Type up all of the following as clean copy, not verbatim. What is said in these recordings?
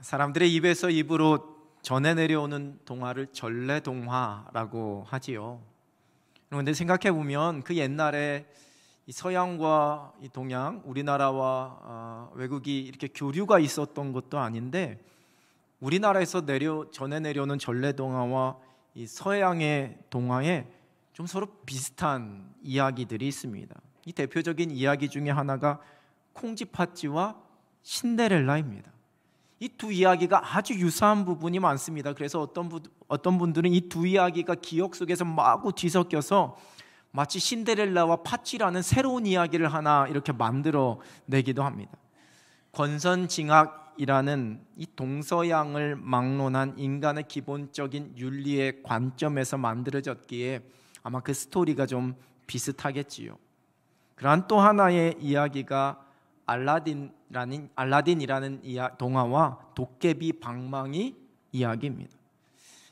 사람들의 입에서 입으로 전해 내려오는 동화를 전래동화라고 하지요. 그런데 생각해 보면 그 옛날에 이 서양과 이 동양, 우리나라와 외국이 이렇게 교류가 있었던 것도 아닌데, 우리나라에서 전해 내려오는 전래동화와 이 서양의 동화에 좀 서로 비슷한 이야기들이 있습니다. 이 대표적인 이야기 중에 하나가 콩쥐팥쥐와 신데렐라입니다. 이 두 이야기가 아주 유사한 부분이 많습니다. 그래서 어떤 분들은 이 두 이야기가 기억 속에서 마구 뒤섞여서 마치 신데렐라와 팥쥐라는 새로운 이야기를 하나 이렇게 만들어 내기도 합니다. 권선징악이라는 이 동서양을 막론한 인간의 기본적인 윤리의 관점에서 만들어졌기에 아마 그 스토리가 좀 비슷하겠지요. 그러한 또 하나의 이야기가 알라딘이라는 동화와 도깨비 방망이 이야기입니다.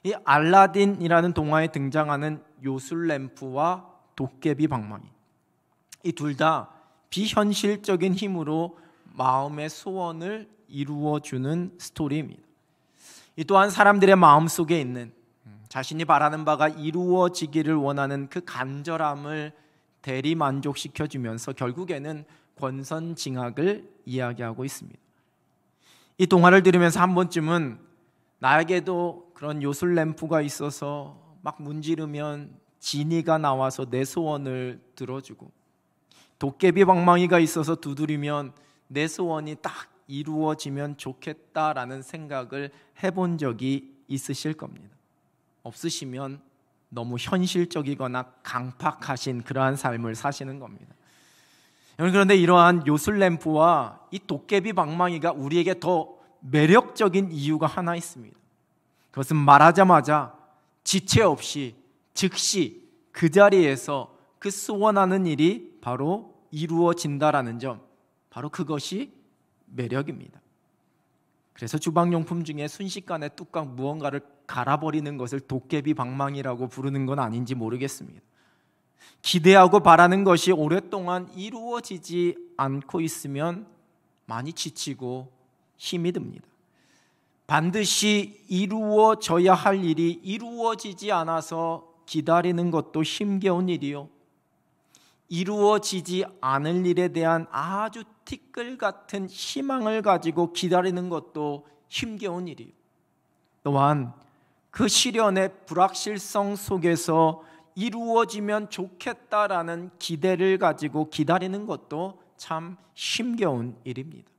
이 알라딘이라는 동화에 등장하는 요술램프와 도깨비 방망이, 이 둘 다 비현실적인 힘으로 마음의 소원을 이루어주는 스토리입니다. 이 또한 사람들의 마음속에 있는 자신이 바라는 바가 이루어지기를 원하는 그 간절함을 대리 만족시켜주면서 결국에는 권선징악을 이야기하고 있습니다. 이 동화를 들으면서 한 번쯤은 나에게도 그런 요술램프가 있어서 막 문지르면 지니가 나와서 내 소원을 들어주고, 도깨비 방망이가 있어서 두드리면 내 소원이 딱 이루어지면 좋겠다라는 생각을 해본 적이 있으실 겁니다. 없으시면 너무 현실적이거나 강팍하신 그러한 삶을 사시는 겁니다. 그런데 이러한 요술램프와 이 도깨비 방망이가 우리에게 더 매력적인 이유가 하나 있습니다. 그것은 말하자마자 지체 없이 즉시 그 자리에서 그 소원하는 일이 바로 이루어진다라는 점, 바로 그것이 매력입니다. 그래서 주방용품 중에 순식간에 뚜껑 무언가를 갈아버리는 것을 도깨비 방망이라고 부르는 건 아닌지 모르겠습니다. 기대하고 바라는 것이 오랫동안 이루어지지 않고 있으면 많이 지치고 힘이 듭니다. 반드시 이루어져야 할 일이 이루어지지 않아서 기다리는 것도 힘겨운 일이요, 이루어지지 않을 일에 대한 아주 티끌 같은 희망을 가지고 기다리는 것도 힘겨운 일이요, 또한 그 시련의 불확실성 속에서 이루어지면 좋겠다라는 기대를 가지고 기다리는 것도 참 힘겨운 일입니다.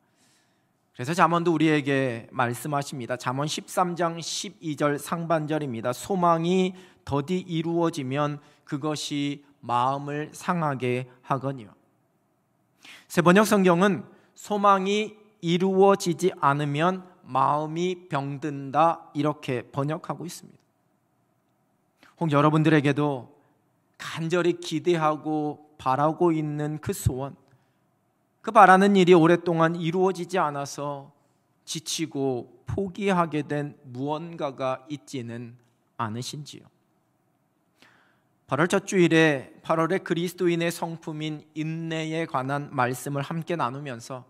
그래서 잠언도 우리에게 말씀하십니다. 잠언 13장 12절 상반절입니다. 소망이 더디 이루어지면 그것이 마음을 상하게 하거니와. 세번역 성경은 소망이 이루어지지 않으면 마음이 병든다 이렇게 번역하고 있습니다. 혹 여러분들에게도 간절히 기대하고 바라고 있는 그 소원, 그 바라는 일이 오랫동안 이루어지지 않아서 지치고 포기하게 된 무언가가 있지는 않으신지요? 8월 첫 주일에 8월의 그리스도인의 성품인 인내에 관한 말씀을 함께 나누면서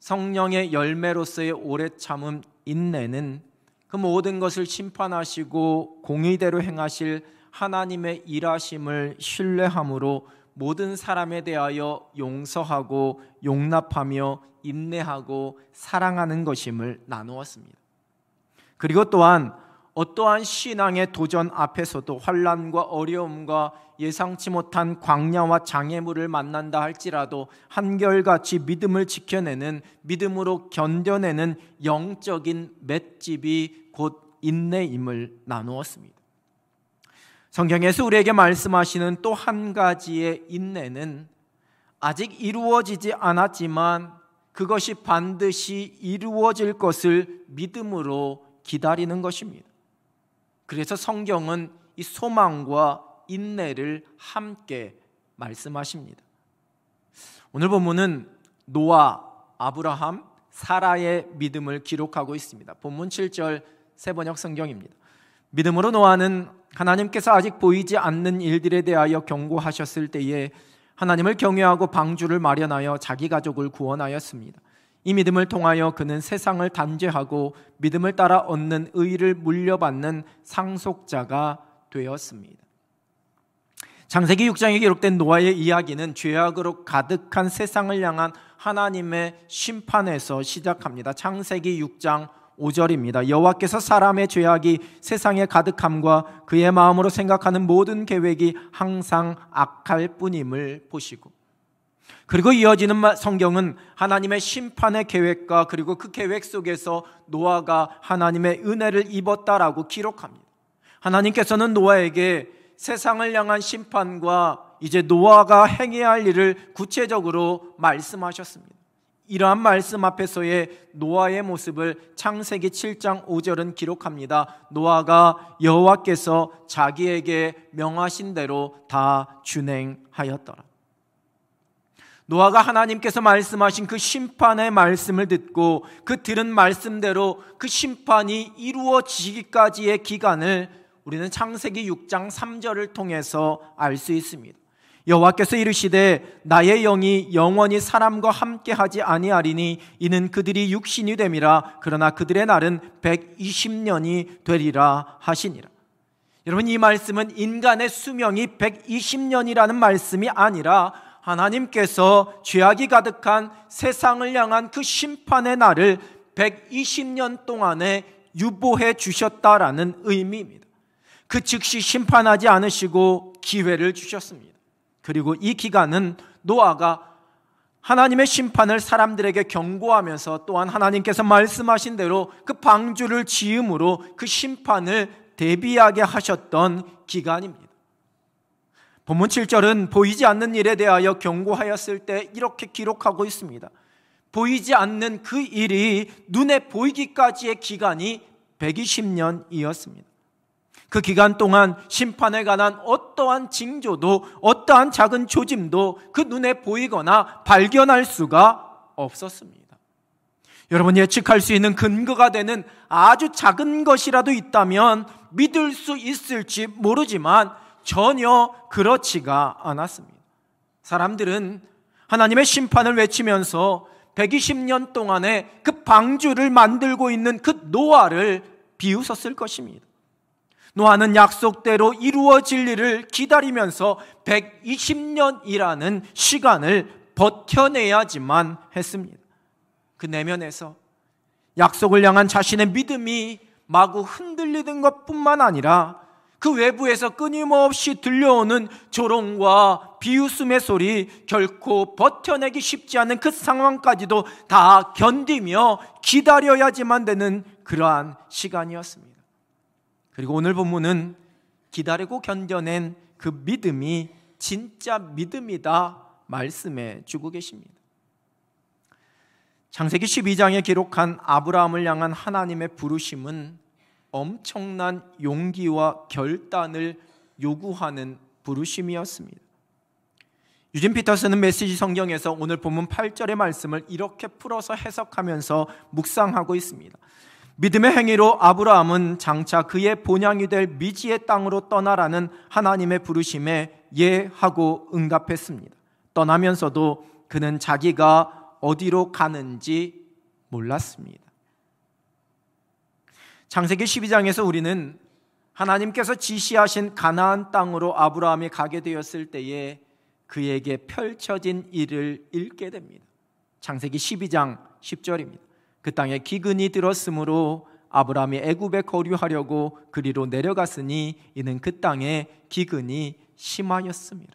성령의 열매로서의 오래 참음 인내는 그 모든 것을 심판하시고 공의대로 행하실 하나님의 일하심을 신뢰함으로 모든 사람에 대하여 용서하고 용납하며 인내하고 사랑하는 것임을 나누었습니다. 그리고 또한 어떠한 신앙의 도전 앞에서도 환난과 어려움과 예상치 못한 광야와 장애물을 만난다 할지라도 한결같이 믿음을 지켜내는, 믿음으로 견뎌내는 영적인 맷집이 곧 인내임을 나누었습니다. 성경에서 우리에게 말씀하시는 또 한 가지의 인내는 아직 이루어지지 않았지만 그것이 반드시 이루어질 것을 믿음으로 기다리는 것입니다. 그래서 성경은 이 소망과 인내를 함께 말씀하십니다. 오늘 본문은 노아, 아브라함, 사라의 믿음을 기록하고 있습니다. 본문 7절 세번역 성경입니다. 믿음으로 노아는 하나님께서 아직 보이지 않는 일들에 대하여 경고하셨을 때에 하나님을 경외하고 방주를 마련하여 자기 가족을 구원하였습니다. 이 믿음을 통하여 그는 세상을 단죄하고 믿음을 따라 얻는 의를 물려받는 상속자가 되었습니다. 창세기 6장에 기록된 노아의 이야기는 죄악으로 가득한 세상을 향한 하나님의 심판에서 시작합니다. 창세기 6장 5절입니다. 여호와께서 사람의 죄악이 세상에 가득함과 그의 마음으로 생각하는 모든 계획이 항상 악할 뿐임을 보시고, 그리고 이어지는 성경은 하나님의 심판의 계획과 그리고 그 계획 속에서 노아가 하나님의 은혜를 입었다라고 기록합니다. 하나님께서는 노아에게 세상을 향한 심판과 이제 노아가 행해야 할 일을 구체적으로 말씀하셨습니다. 이러한 말씀 앞에서의 노아의 모습을 창세기 7장 5절은 기록합니다. 노아가 여호와께서 자기에게 명하신 대로 다 준행하였더라. 노아가 하나님께서 말씀하신 그 심판의 말씀을 듣고 그 들은 말씀대로 그 심판이 이루어지기까지의 기간을 우리는 창세기 6장 3절을 통해서 알 수 있습니다. 여호와께서 이르시되 나의 영이 영원히 사람과 함께하지 아니하리니 이는 그들이 육신이 됨이라. 그러나 그들의 날은 120년이 되리라 하시니라. 여러분, 이 말씀은 인간의 수명이 120년이라는 말씀이 아니라 하나님께서 죄악이 가득한 세상을 향한 그 심판의 날을 120년 동안에 유보해 주셨다라는 의미입니다. 그 즉시 심판하지 않으시고 기회를 주셨습니다. 그리고 이 기간은 노아가 하나님의 심판을 사람들에게 경고하면서 또한 하나님께서 말씀하신 대로 그 방주를 지음으로 그 심판을 대비하게 하셨던 기간입니다. 본문 7절은 보이지 않는 일에 대하여 경고하였을 때 이렇게 기록하고 있습니다. 보이지 않는 그 일이 눈에 보이기까지의 기간이 120년이었습니다. 그 기간 동안 심판에 관한 어떠한 징조도 어떠한 작은 조짐도 그 눈에 보이거나 발견할 수가 없었습니다. 여러분, 예측할 수 있는 근거가 되는 아주 작은 것이라도 있다면 믿을 수 있을지 모르지만 전혀 그렇지가 않았습니다. 사람들은 하나님의 심판을 외치면서 120년 동안에 그 방주를 만들고 있는 그 노아를 비웃었을 것입니다. 노아는 약속대로 이루어질 일을 기다리면서 120년이라는 시간을 버텨내야지만 했습니다. 그 내면에서 약속을 향한 자신의 믿음이 마구 흔들리는 것뿐만 아니라 그 외부에서 끊임없이 들려오는 조롱과 비웃음의 소리, 결코 버텨내기 쉽지 않은 그 상황까지도 다 견디며 기다려야지만 되는 그러한 시간이었습니다. 그리고 오늘 본문은 기다리고 견뎌낸 그 믿음이 진짜 믿음이다 말씀해 주고 계십니다. 창세기 12장에 기록한 아브라함을 향한 하나님의 부르심은 엄청난 용기와 결단을 요구하는 부르심이었습니다. 유진 피터스는 메시지 성경에서 오늘 본문 8절의 말씀을 이렇게 풀어서 해석하면서 묵상하고 있습니다. 믿음의 행위로 아브라함은 장차 그의 본향이 될 미지의 땅으로 떠나라는 하나님의 부르심에 예하고 응답했습니다. 떠나면서도 그는 자기가 어디로 가는지 몰랐습니다. 창세기 12장에서 우리는 하나님께서 지시하신 가나안 땅으로 아브라함이 가게 되었을 때에 그에게 펼쳐진 일을 읽게 됩니다. 창세기 12장 10절입니다. 그 땅에 기근이 들었으므로 아브라함이 애굽에 거류하려고 그리로 내려갔으니 이는 그 땅에 기근이 심하였습니다.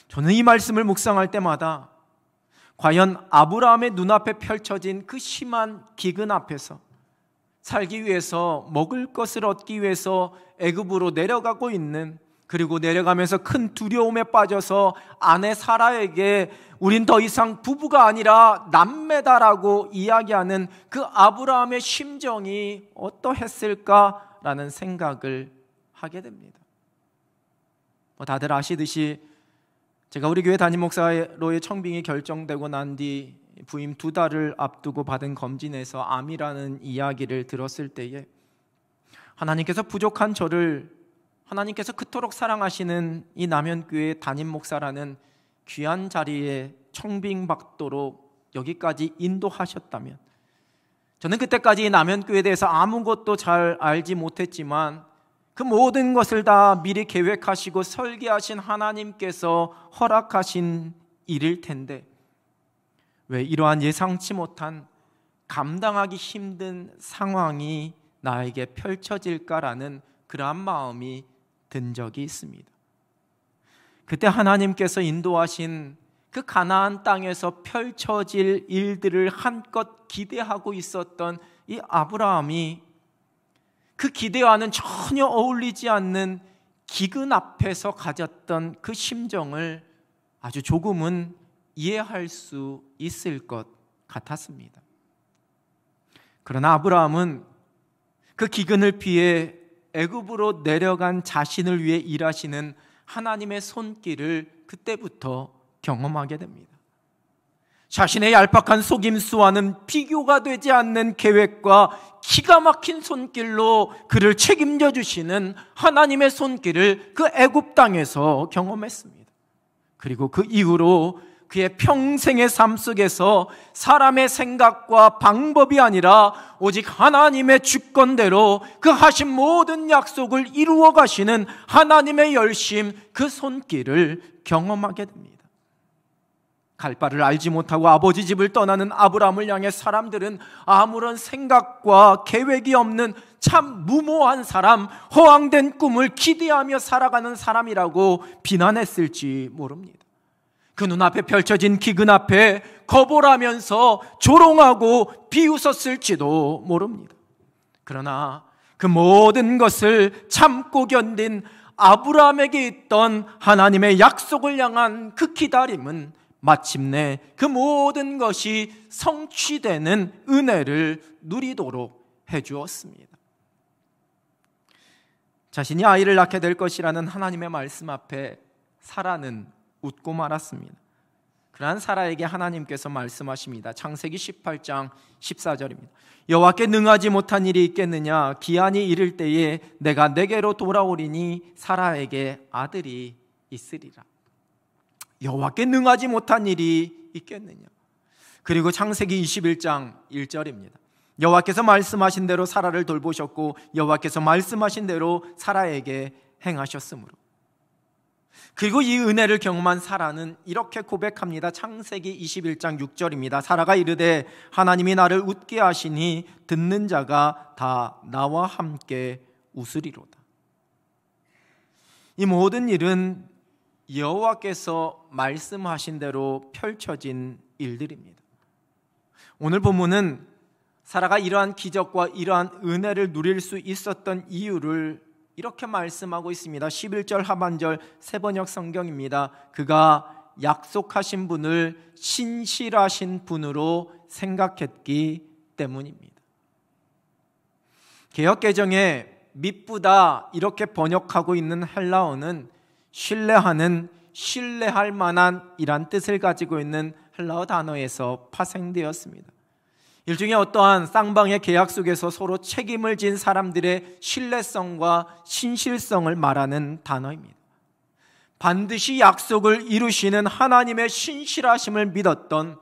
저는 이 말씀을 묵상할 때마다 과연 아브라함의 눈앞에 펼쳐진 그 심한 기근 앞에서 살기 위해서 먹을 것을 얻기 위해서 애굽으로 내려가고 있는, 그리고 내려가면서 큰 두려움에 빠져서 아내 사라에게 우린 더 이상 부부가 아니라 남매다라고 이야기하는 그 아브라함의 심정이 어떠했을까라는 생각을 하게 됩니다. 다들 아시듯이 제가 우리 교회 담임 목사로의 청빙이 결정되고 난 뒤 부임 2달을 앞두고 받은 검진에서 암이라는 이야기를 들었을 때에 하나님께서 부족한 저를, 하나님께서 그토록 사랑하시는 이 남현교회 담임 목사라는 귀한 자리에 청빙받도록 여기까지 인도하셨다면, 저는 그때까지 남현교회에 대해서 아무것도 잘 알지 못했지만 그 모든 것을 다 미리 계획하시고 설계하신 하나님께서 허락하신 일일 텐데 왜 이러한 예상치 못한 감당하기 힘든 상황이 나에게 펼쳐질까라는 그러한 마음이 든 적이 있습니다. 그때 하나님께서 인도하신 그 가나안 땅에서 펼쳐질 일들을 한껏 기대하고 있었던 이 아브라함이 그 기대와는 전혀 어울리지 않는 기근 앞에서 가졌던 그 심정을 아주 조금은 이해할 수 있을 것 같았습니다. 그러나 아브라함은 그 기근을 피해 애굽으로 내려간 자신을 위해 일하시는 하나님의 손길을 그때부터 경험하게 됩니다. 자신의 얄팍한 속임수와는 비교가 되지 않는 계획과 기가 막힌 손길로 그를 책임져 주시는 하나님의 손길을 그 애굽 땅에서 경험했습니다. 그리고 그 이후로 그의 평생의 삶 속에서 사람의 생각과 방법이 아니라 오직 하나님의 주권대로 그 하신 모든 약속을 이루어 가시는 하나님의 열심, 그 손길을 경험하게 됩니다. 갈 바를 알지 못하고 아버지 집을 떠나는 아브라함을 향해 사람들은 아무런 생각과 계획이 없는 참 무모한 사람, 허황된 꿈을 기대하며 살아가는 사람이라고 비난했을지 모릅니다. 그 눈앞에 펼쳐진 기근 앞에 거부하면서 조롱하고 비웃었을지도 모릅니다. 그러나 그 모든 것을 참고 견딘 아브라함에게 있던 하나님의 약속을 향한 그 기다림은 마침내 그 모든 것이 성취되는 은혜를 누리도록 해주었습니다. 자신이 아이를 낳게 될 것이라는 하나님의 말씀 앞에 사라는 웃고 말았습니다. 그러한 사라에게 하나님께서 말씀하십니다. 창세기 18장 14절입니다. 여호와께 능하지 못한 일이 있겠느냐? 기한이 이를 때에 내가 내게로 돌아오리니 사라에게 아들이 있으리라. 여호와께 능하지 못한 일이 있겠느냐? 그리고 창세기 21장 1절입니다. 여호와께서 말씀하신 대로 사라를 돌보셨고 여호와께서 말씀하신 대로 사라에게 행하셨으므로. 그리고 이 은혜를 경험한 사라는 이렇게 고백합니다. 창세기 21장 6절입니다. 사라가 이르되 하나님이 나를 웃게 하시니 듣는 자가 다 나와 함께 웃으리로다. 이 모든 일은 여호와께서 말씀하신 대로 펼쳐진 일들입니다. 오늘 본문은 사라가 이러한 기적과 이러한 은혜를 누릴 수 있었던 이유를 이렇게 말씀하고 있습니다. 11절 하반절 새번역 성경입니다. 그가 약속하신 분을 신실하신 분으로 생각했기 때문입니다. 개역개정에 미쁘다 이렇게 번역하고 있는 헬라어는 신뢰하는, 신뢰할 만한 이란 뜻을 가지고 있는 헬라어 단어에서 파생되었습니다. 일종의 어떠한 쌍방의 계약 속에서 서로 책임을 진 사람들의 신뢰성과 신실성을 말하는 단어입니다. 반드시 약속을 이루시는 하나님의 신실하심을 믿었던,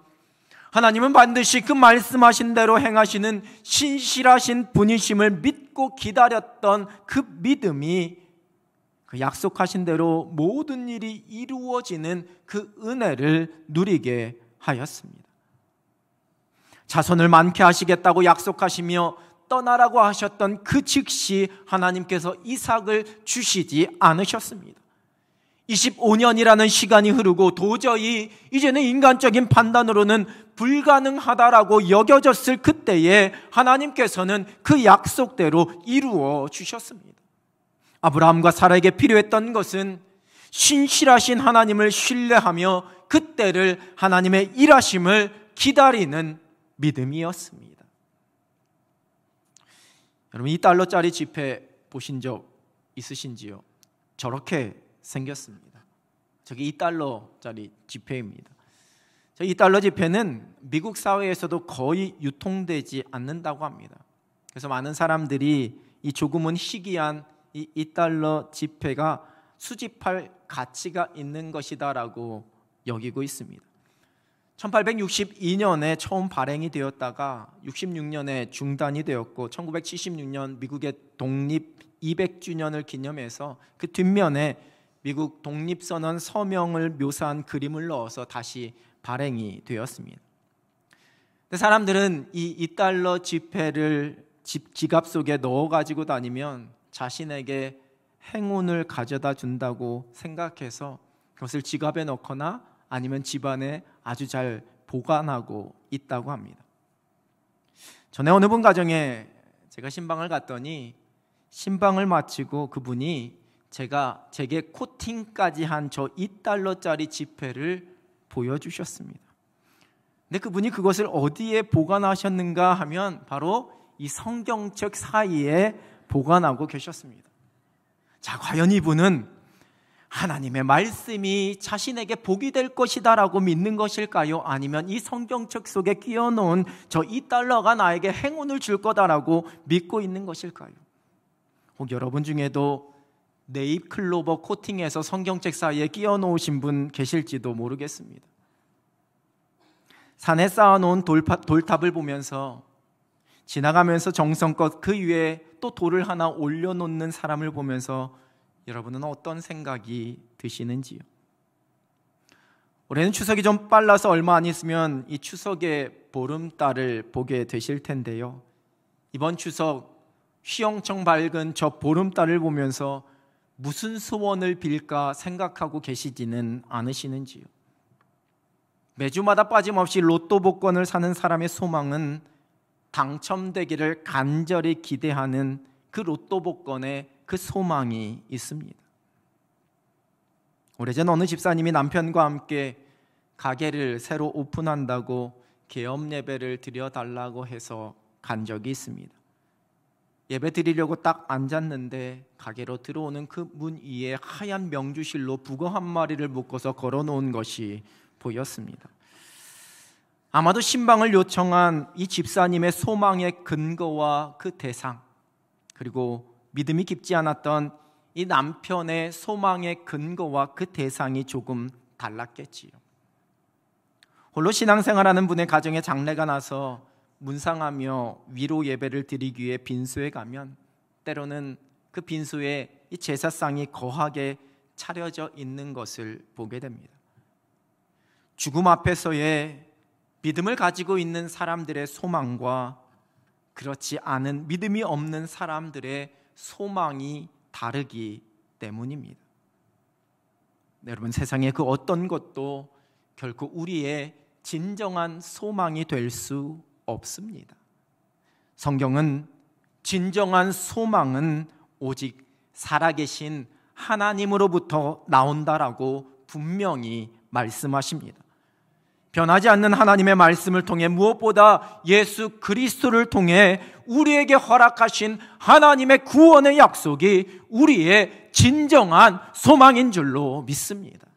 하나님은 반드시 그 말씀하신 대로 행하시는 신실하신 분이심을 믿고 기다렸던 그 믿음이 그 약속하신 대로 모든 일이 이루어지는 그 은혜를 누리게 하였습니다. 자손을 많게 하시겠다고 약속하시며 떠나라고 하셨던 그 즉시 하나님께서 이삭을 주시지 않으셨습니다. 25년이라는 시간이 흐르고 도저히 이제는 인간적인 판단으로는 불가능하다라고 여겨졌을 그때에 하나님께서는 그 약속대로 이루어 주셨습니다. 아브라함과 사라에게 필요했던 것은 신실하신 하나님을 신뢰하며 그때를 하나님의 일하심을 기다리는 믿음이었습니다. 여러분, 이 달러짜리 지폐 보신 적 있으신지요? 저렇게 생겼습니다. 저게 2달러짜리 지폐입니다. 이 달러 지폐는 미국 사회에서도 거의 유통되지 않는다고 합니다. 그래서 많은 사람들이 이 조금은 희귀한 이 2달러 지폐가 수집할 가치가 있는 것이다라고 여기고 있습니다. 1862년에 처음 발행이 되었다가 66년에 중단이 되었고 1976년 미국의 독립 200주년을 기념해서 그 뒷면에 미국 독립선언 서명을 묘사한 그림을 넣어서 다시 발행이 되었습니다. 근데 사람들은 이 $2 지폐를 지갑 속에 넣어 가지고 다니면 자신에게 행운을 가져다 준다고 생각해서 그것을 지갑에 넣거나 아니면 집안에 아주 잘 보관하고 있다고 합니다. 전에 어느 분 가정에 제가 신방을 갔더니 신방을 마치고 그분이 제게 코팅까지 한 저 $2짜리 지폐를 보여주셨습니다. 근데 그분이 그것을 어디에 보관하셨는가 하면 바로 이 성경책 사이에 보관하고 계셨습니다. 자, 과연 이분은 하나님의 말씀이 자신에게 복이 될 것이다라고 믿는 것일까요? 아니면 이 성경책 속에 끼워놓은 저 $2가 나에게 행운을 줄 거다라고 믿고 있는 것일까요? 혹 여러분 중에도 네잎클로버 코팅해서 성경책 사이에 끼워놓으신 분 계실지도 모르겠습니다. 산에 쌓아놓은 돌탑을 보면서 지나가면서 정성껏 그 위에 또 돌을 하나 올려놓는 사람을 보면서 여러분은 어떤 생각이 드시는지요? 올해는 추석이 좀 빨라서 얼마 안 있으면 이 추석의 보름달을 보게 되실 텐데요. 이번 추석 휘영청 밝은 저 보름달을 보면서 무슨 소원을 빌까 생각하고 계시지는 않으시는지요? 매주마다 빠짐없이 로또 복권을 사는 사람의 소망은 당첨되기를 간절히 기대하는 그 로또 복권에 그 소망이 있습니다. 오래전 어느 집사님이 남편과 함께 가게를 새로 오픈한다고 개업 예배를 드려달라고 해서 간 적이 있습니다. 예배 드리려고 딱 앉았는데 가게로 들어오는 그 문 위에 하얀 명주실로 북어 한 마리를 묶어서 걸어놓은 것이 보였습니다. 아마도 신방을 요청한 이 집사님의 소망의 근거와 그 대상, 그리고 믿음이 깊지 않았던 이 남편의 소망의 근거와 그 대상이 조금 달랐겠지요. 홀로 신앙생활하는 분의 가정에 장례가 나서 문상하며 위로 예배를 드리기 위해 빈소에 가면 때로는 그 빈소에 이 제사상이 거하게 차려져 있는 것을 보게 됩니다. 죽음 앞에서의 믿음을 가지고 있는 사람들의 소망과 그렇지 않은 믿음이 없는 사람들의 소망이 다르기 때문입니다. 여러분, 세상의 그 어떤 것도 결코 우리의 진정한 소망이 될 수 없습니다. 성경은 진정한 소망은 오직 살아계신 하나님으로부터 나온다라고 분명히 말씀하십니다. 변하지 않는 하나님의 말씀을 통해 무엇보다 예수 그리스도를 통해 우리에게 허락하신 하나님의 구원의 약속이 우리의 진정한 소망인 줄로 믿습니다.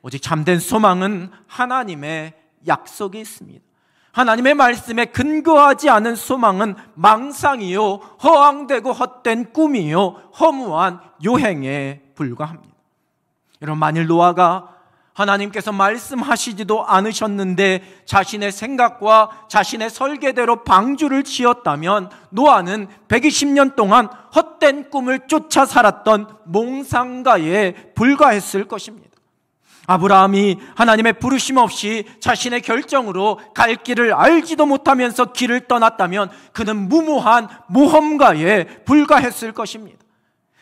오직 참된 소망은 하나님의 약속이 있습니다. 하나님의 말씀에 근거하지 않은 소망은 망상이요, 허황되고 헛된 꿈이요, 허무한 요행에 불과합니다. 여러분, 만일 노아가 하나님께서 말씀하시지도 않으셨는데 자신의 생각과 자신의 설계대로 방주를 지었다면 노아는 120년 동안 헛된 꿈을 쫓아 살았던 몽상가에 불과했을 것입니다. 아브라함이 하나님의 부르심 없이 자신의 결정으로 갈 길을 알지도 못하면서 길을 떠났다면 그는 무모한 모험가에 불과했을 것입니다.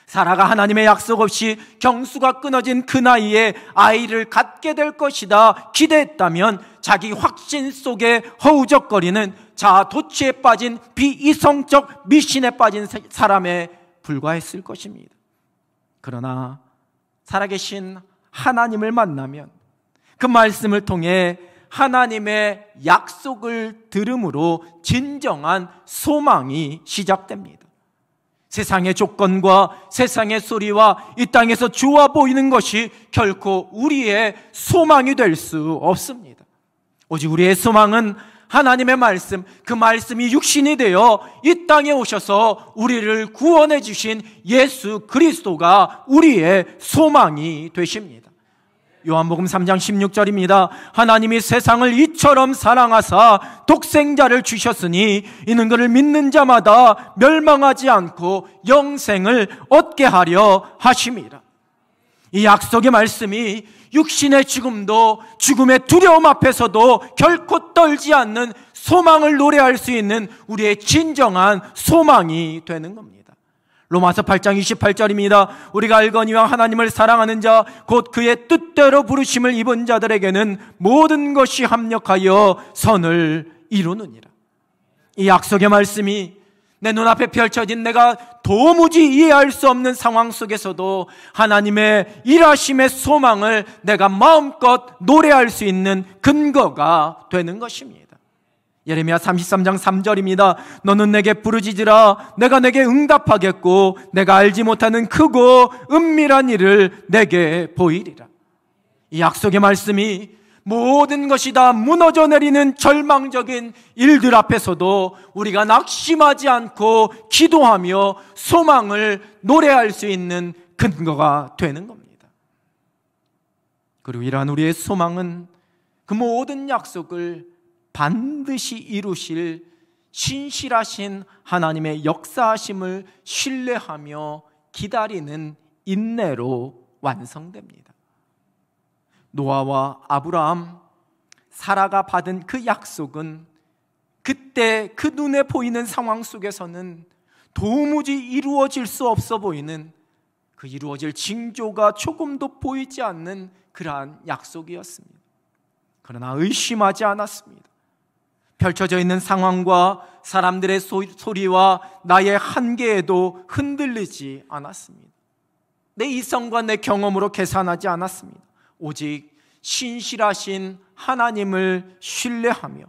사라가 하나님의 약속 없이 경수가 끊어진 그 나이에 아이를 갖게 될 것이다 기대했다면 자기 확신 속에 허우적거리는 자아 도취에 빠진 비이성적 미신에 빠진 사람에 불과했을 것입니다. 그러나 살아계신 하나님을 만나면 그 말씀을 통해 하나님의 약속을 들음으로 진정한 소망이 시작됩니다. 세상의 조건과 세상의 소리와 이 땅에서 좋아 보이는 것이 결코 우리의 소망이 될 수 없습니다. 오직 우리의 소망은 하나님의 말씀, 그 말씀이 육신이 되어 이 땅에 오셔서 우리를 구원해 주신 예수 그리스도가 우리의 소망이 되십니다. 요한복음 3장 16절입니다. 하나님이 세상을 이처럼 사랑하사 독생자를 주셨으니 이는 그를 믿는 자마다 멸망하지 않고 영생을 얻게 하려 하심이라. 이 약속의 말씀이 육신의 죽음도, 죽음의 두려움 앞에서도 결코 떨지 않는 소망을 노래할 수 있는 우리의 진정한 소망이 되는 겁니다. 로마서 8장 28절입니다. 우리가 알거니와 하나님을 사랑하는 자 곧 그의 뜻대로 부르심을 입은 자들에게는 모든 것이 합력하여 선을 이루느니라. 이 약속의 말씀이 내 눈앞에 펼쳐진 내가 도무지 이해할 수 없는 상황 속에서도 하나님의 일하심의 소망을 내가 마음껏 노래할 수 있는 근거가 되는 것입니다. 예레미야 33장 3절입니다. 너는 내게 부르짖으라 내가 내게 응답하겠고 내가 알지 못하는 크고 은밀한 일을 내게 보이리라. 이 약속의 말씀이 모든 것이 다 무너져 내리는 절망적인 일들 앞에서도 우리가 낙심하지 않고 기도하며 소망을 노래할 수 있는 근거가 되는 겁니다. 그리고 이러한 우리의 소망은 그 모든 약속을 반드시 이루실 신실하신 하나님의 역사하심을 신뢰하며 기다리는 인내로 완성됩니다. 노아와 아브라함, 사라가 받은 그 약속은 그때 그 눈에 보이는 상황 속에서는 도무지 이루어질 수 없어 보이는 그 이루어질 징조가 조금도 보이지 않는 그러한 약속이었습니다. 그러나 의심하지 않았습니다. 펼쳐져 있는 상황과 사람들의 소리와 나의 한계에도 흔들리지 않았습니다. 내 이성과 내 경험으로 계산하지 않았습니다. 오직 신실하신 하나님을 신뢰하며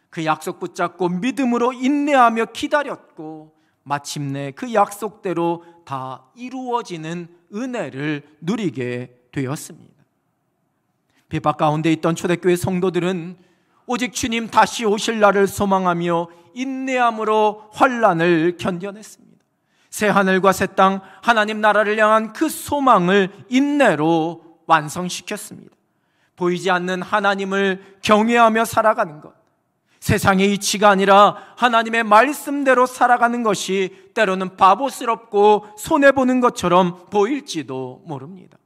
그 약속 붙잡고 믿음으로 인내하며 기다렸고 마침내 그 약속대로 다 이루어지는 은혜를 누리게 되었습니다. 핍박 가운데 있던 초대교회 성도들은 오직 주님 다시 오실 날을 소망하며 인내함으로 환난을 견뎌냈습니다. 새 하늘과 새 땅, 하나님 나라를 향한 그 소망을 인내로 완성시켰습니다. 보이지 않는 하나님을 경외하며 살아가는 것, 세상의 이치가 아니라 하나님의 말씀대로 살아가는 것이 때로는 바보스럽고 손해보는 것처럼 보일지도 모릅니다.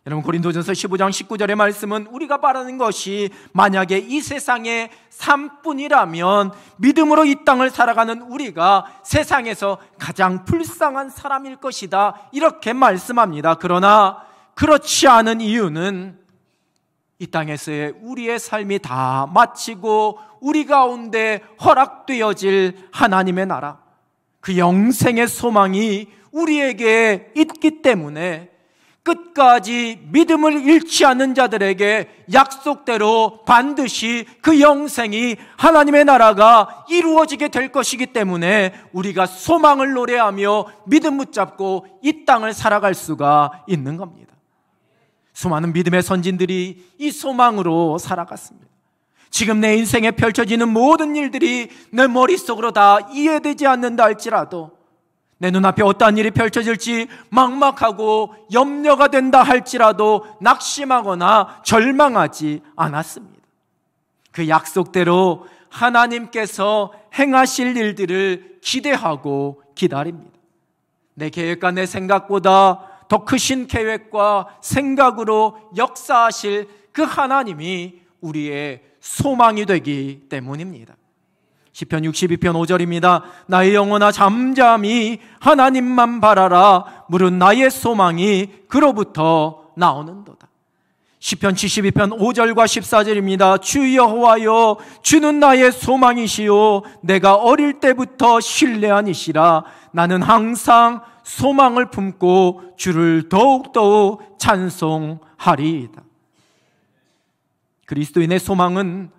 여러분, 고린도전서 15장 19절의 말씀은 우리가 바라는 것이 만약에 이 세상의 삶뿐이라면 믿음으로 이 땅을 살아가는 우리가 세상에서 가장 불쌍한 사람일 것이다, 이렇게 말씀합니다. 그러나 그렇지 않은 이유는 이 땅에서의 우리의 삶이 다 마치고 우리 가운데 허락되어질 하나님의 나라, 그 영생의 소망이 우리에게 있기 때문에 끝까지 믿음을 잃지 않는 자들에게 약속대로 반드시 그 영생이, 하나님의 나라가 이루어지게 될 것이기 때문에 우리가 소망을 노래하며 믿음 붙잡고 이 땅을 살아갈 수가 있는 겁니다. 수많은 믿음의 선진들이 이 소망으로 살아갔습니다. 지금 내 인생에 펼쳐지는 모든 일들이 내 머릿속으로 다 이해되지 않는다 할지라도, 내 눈앞에 어떠한 일이 펼쳐질지 막막하고 염려가 된다 할지라도 낙심하거나 절망하지 않았습니다. 그 약속대로 하나님께서 행하실 일들을 기대하고 기다립니다. 내 계획과 내 생각보다 더 크신 계획과 생각으로 역사하실 그 하나님이 우리의 소망이 되기 때문입니다. 시편 62편 5절입니다. 나의 영혼아 잠잠히 하나님만 바라라. 무릇 나의 소망이 그로부터 나오는도다. 시편 72편 5절과 14절입니다. 주 여호와여, 주는 나의 소망이시요 내가 어릴 때부터 신뢰한 이시라. 나는 항상 소망을 품고 주를 더욱더욱 찬송하리이다. 그리스도인의 소망은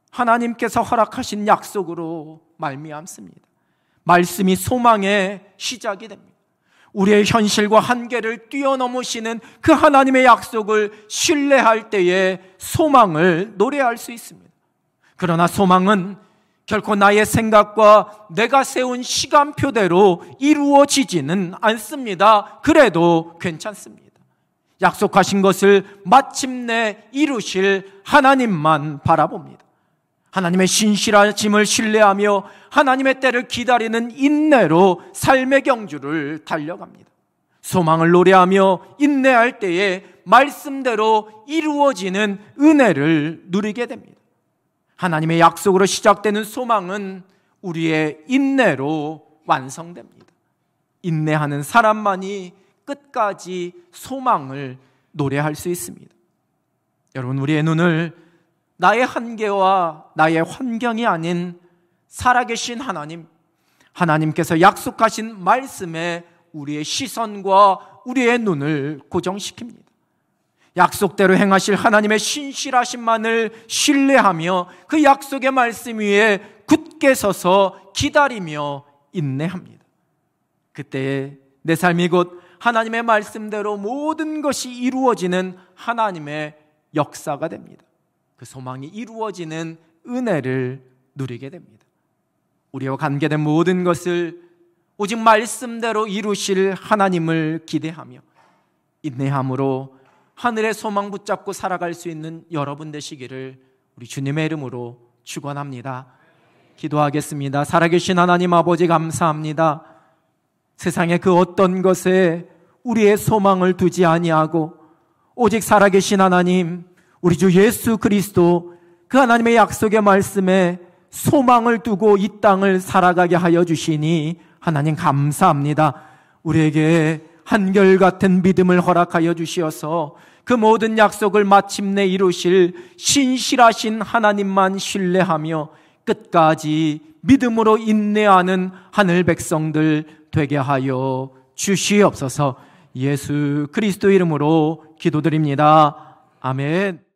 하나님께서 허락하신 약속으로 말미암습니다. 말씀이 소망의 시작이 됩니다. 우리의 현실과 한계를 뛰어넘으시는 그 하나님의 약속을 신뢰할 때에 소망을 노래할 수 있습니다. 그러나 소망은 결코 나의 생각과 내가 세운 시간표대로 이루어지지는 않습니다. 그래도 괜찮습니다. 약속하신 것을 마침내 이루실 하나님만 바라봅니다. 하나님의 신실하심을 신뢰하며 하나님의 때를 기다리는 인내로 삶의 경주를 달려갑니다. 소망을 노래하며 인내할 때에 말씀대로 이루어지는 은혜를 누리게 됩니다. 하나님의 약속으로 시작되는 소망은 우리의 인내로 완성됩니다. 인내하는 사람만이 끝까지 소망을 노래할 수 있습니다. 여러분, 우리의 눈을 나의 한계와 나의 환경이 아닌 살아계신 하나님께서 약속하신 말씀에 우리의 시선과 우리의 눈을 고정시킵니다. 약속대로 행하실 하나님의 신실하심만을 신뢰하며 그 약속의 말씀 위에 굳게 서서 기다리며 인내합니다. 그때에 내 삶이 곧 하나님의 말씀대로 모든 것이 이루어지는 하나님의 역사가 됩니다. 그 소망이 이루어지는 은혜를 누리게 됩니다. 우리와 관계된 모든 것을 오직 말씀대로 이루실 하나님을 기대하며 인내함으로 하늘의 소망 붙잡고 살아갈 수 있는 여러분 되시기를 우리 주님의 이름으로 축원합니다. 기도하겠습니다. 살아계신 하나님 아버지, 감사합니다. 세상의 그 어떤 것에 우리의 소망을 두지 아니하고 오직 살아계신 하나님, 우리 주 예수 그리스도 그 하나님의 약속의 말씀에 소망을 두고 이 땅을 살아가게 하여 주시니 하나님 감사합니다. 우리에게 한결같은 믿음을 허락하여 주시어서 그 모든 약속을 마침내 이루실 신실하신 하나님만 신뢰하며 끝까지 믿음으로 인내하는 하늘 백성들 되게 하여 주시옵소서. 예수 그리스도 이름으로 기도드립니다. 아멘.